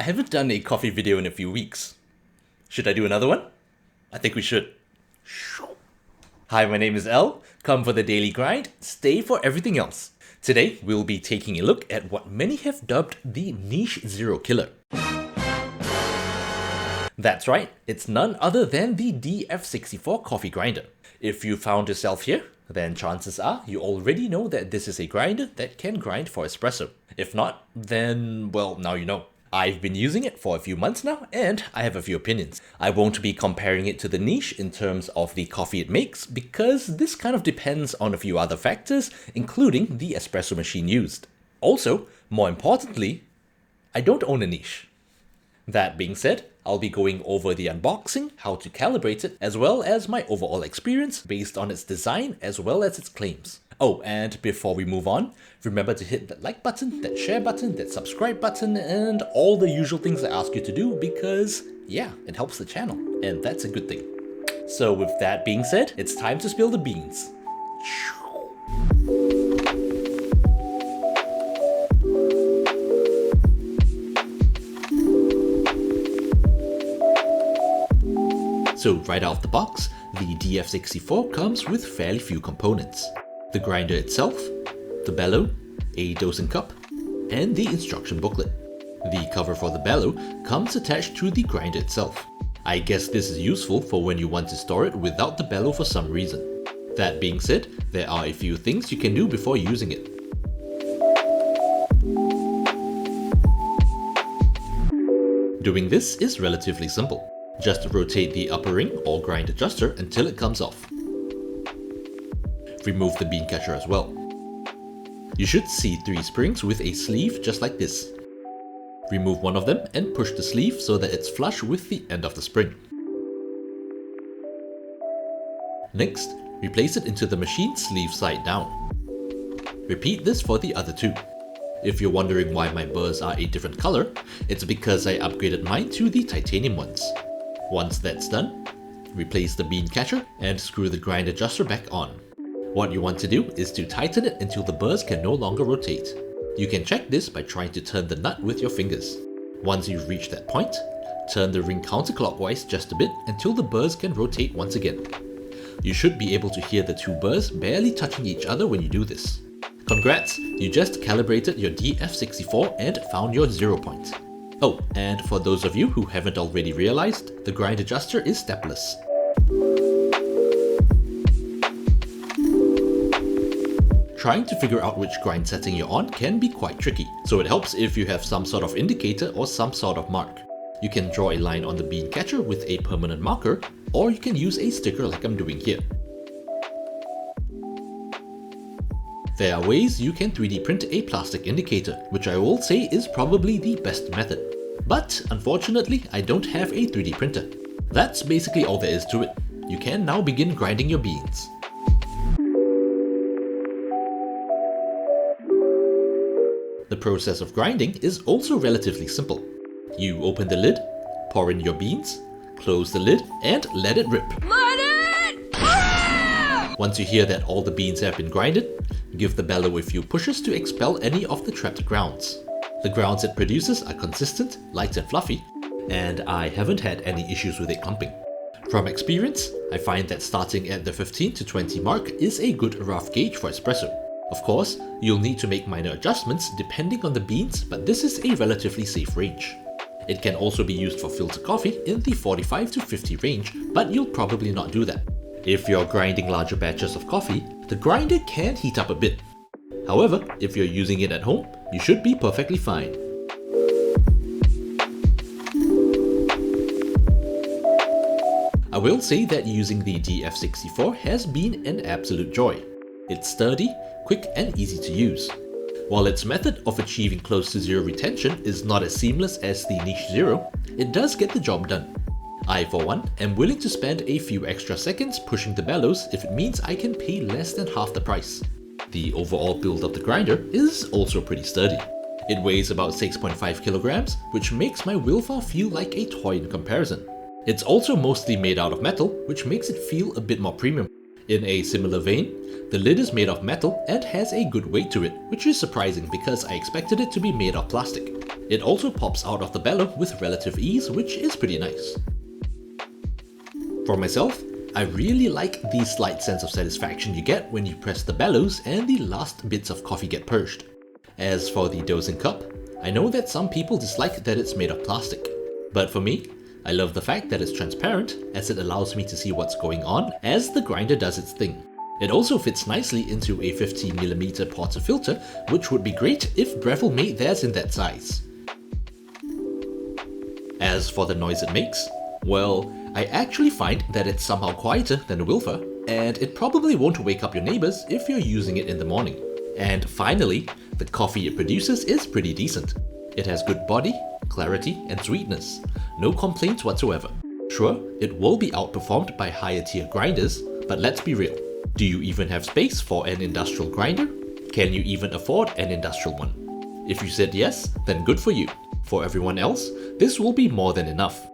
I haven't done a coffee video in a few weeks. Should I do another one? I think we should. Hi, my name is El. Come for the daily grind, stay for everything else. Today, we'll be taking a look at what many have dubbed the niche zero killer. That's right, it's none other than the DF64 coffee grinder. If you found yourself here, then chances are you already know that this is a grinder that can grind for espresso. If not, then, well, now you know. I've been using it for a few months now, and I have a few opinions. I won't be comparing it to the niche in terms of the coffee it makes, because this kind of depends on a few other factors, including the espresso machine used. Also, more importantly, I don't own a niche. That being said, I'll be going over the unboxing, how to calibrate it, as well as my overall experience based on its design as well as its claims. Oh, and before we move on, remember to hit that like button, that share button, that subscribe button, and all the usual things I ask you to do because, yeah, it helps the channel, and that's a good thing. So with that being said, it's time to spill the beans. So right out of the box, the DF64 comes with fairly few components. The grinder itself, the bellow, a dosing cup, and the instruction booklet. The cover for the bellow comes attached to the grinder itself. I guess this is useful for when you want to store it without the bellow for some reason. That being said, there are a few things you can do before using it. Doing this is relatively simple. Just rotate the upper ring or grind adjuster until it comes off. Remove the bean catcher as well. You should see 3 springs with a sleeve just like this. Remove one of them and push the sleeve so that it's flush with the end of the spring. Next, replace it into the machine sleeve side down. Repeat this for the other 2. If you're wondering why my burrs are a different color, it's because I upgraded mine to the titanium ones. Once that's done, replace the bean catcher and screw the grind adjuster back on. What you want to do is to tighten it until the burrs can no longer rotate. You can check this by trying to turn the nut with your fingers. Once you've reached that point, turn the ring counterclockwise just a bit until the burrs can rotate once again. You should be able to hear the 2 burrs barely touching each other when you do this. Congrats, you just calibrated your DF64 and found your 0 point. Oh, and for those of you who haven't already realized, the grind adjuster is stepless. Trying to figure out which grind setting you're on can be quite tricky, so it helps if you have some sort of indicator or some sort of mark. You can draw a line on the bean catcher with a permanent marker, or you can use a sticker like I'm doing here. There are ways you can 3D print a plastic indicator, which I will say is probably the best method. But unfortunately, I don't have a 3D printer. That's basically all there is to it. You can now begin grinding your beans. The process of grinding is also relatively simple. You open the lid, pour in your beans, close the lid, and let it rip. Once you hear that all the beans have been grinded, give the bellow a few pushes to expel any of the trapped grounds. The grounds it produces are consistent, light and fluffy, and I haven't had any issues with it clumping. From experience, I find that starting at the 15 to 20 mark is a good rough gauge for espresso. Of course, you'll need to make minor adjustments depending on the beans, but this is a relatively safe range. It can also be used for filter coffee in the 45 to 50 range, but you'll probably not do that. If you're grinding larger batches of coffee, the grinder can heat up a bit. However, if you're using it at home, you should be perfectly fine. I will say that using the DF64 has been an absolute joy. It's sturdy, quick and easy to use. While its method of achieving close to zero retention is not as seamless as the niche zero, it does get the job done. I, for one, am willing to spend a few extra seconds pushing the bellows if it means I can pay less than half the price. The overall build of the grinder is also pretty sturdy. It weighs about 6.5 kilograms, which makes my Wilfar feel like a toy in comparison. It's also mostly made out of metal, which makes it feel a bit more premium. In a similar vein, the lid is made of metal and has a good weight to it, which is surprising because I expected it to be made of plastic. It also pops out of the bellow with relative ease, which is pretty nice. For myself, I really like the slight sense of satisfaction you get when you press the bellows and the last bits of coffee get purged. As for the dosing cup, I know that some people dislike that it's made of plastic, but for me, I love the fact that it's transparent, as it allows me to see what's going on as the grinder does its thing. It also fits nicely into a 15mm portafilter, which would be great if Breville made theirs in that size. As for the noise it makes, well, I actually find that it's somehow quieter than a Wilfer, and it probably won't wake up your neighbors if you're using it in the morning. And finally, the coffee it produces is pretty decent. It has good body, clarity, and sweetness. No complaints whatsoever. Sure, it will be outperformed by higher tier grinders, but let's be real. Do you even have space for an industrial grinder? Can you even afford an industrial one? If you said yes, then good for you. For everyone else, this will be more than enough.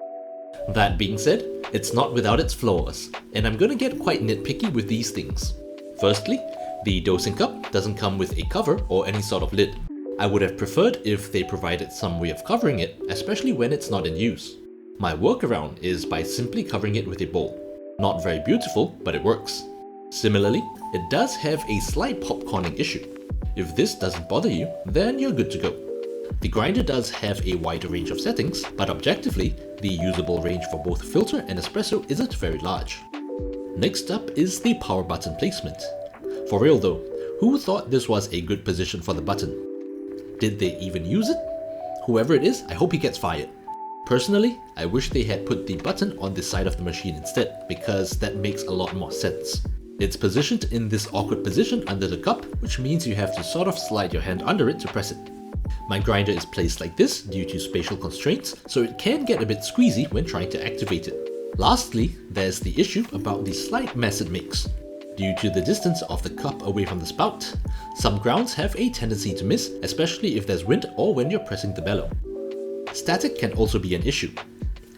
That being said, it's not without its flaws, and I'm gonna get quite nitpicky with these things. Firstly, the dosing cup doesn't come with a cover or any sort of lid. I would have preferred if they provided some way of covering it, especially when it's not in use. My workaround is by simply covering it with a bowl. Not very beautiful, but it works. Similarly, it does have a slight popcorning issue. If this doesn't bother you, then you're good to go. The grinder does have a wider range of settings, but objectively, the usable range for both filter and espresso isn't very large. Next up is the power button placement. For real though, who thought this was a good position for the button? Did they even use it? Whoever it is, I hope he gets fired. Personally, I wish they had put the button on the side of the machine instead, because that makes a lot more sense. It's positioned in this awkward position under the cup, which means you have to sort of slide your hand under it to press it. My grinder is placed like this due to spatial constraints, so it can get a bit squeezy when trying to activate it. Lastly, there's the issue about the slight mess it makes. Due to the distance of the cup away from the spout, some grounds have a tendency to miss, especially if there's wind or when you're pressing the bellow. Static can also be an issue.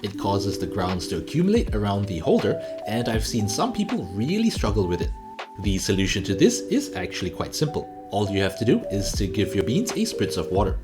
It causes the grounds to accumulate around the holder, and I've seen some people really struggle with it. The solution to this is actually quite simple. All you have to do is to give your beans a spritz of water.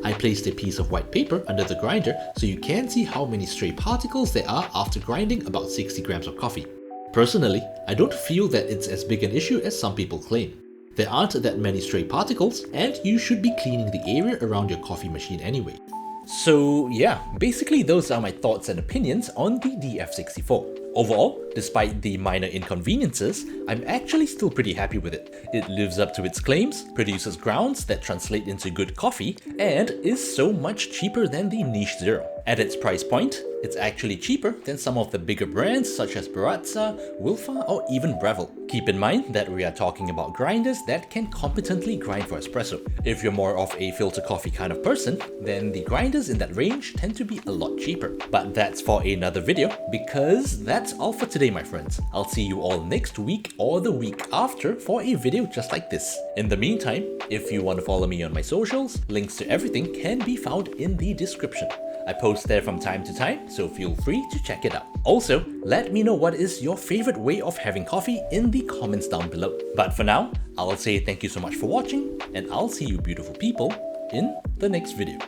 I placed a piece of white paper under the grinder so you can see how many stray particles there are after grinding about 60 grams of coffee. Personally, I don't feel that it's as big an issue as some people claim. There aren't that many stray particles, and you should be cleaning the area around your coffee machine anyway. So yeah, basically those are my thoughts and opinions on the DF64. Overall, despite the minor inconveniences, I'm actually still pretty happy with it. It lives up to its claims, produces grounds that translate into good coffee, and is so much cheaper than the Niche Zero. At its price point, it's actually cheaper than some of the bigger brands such as Baratza, Wilfa, or even Breville. Keep in mind that we are talking about grinders that can competently grind for espresso. If you're more of a filter coffee kind of person, then the grinders in that range tend to be a lot cheaper. But that's for another video, because that's all for today, my friends. I'll see you all next week or the week after for a video just like this. In the meantime, if you want to follow me on my socials, links to everything can be found in the description. I post there from time to time, so feel free to check it out. Also, let me know what is your favorite way of having coffee in the comments down below. But for now, I'll say thank you so much for watching, and I'll see you beautiful people in the next video.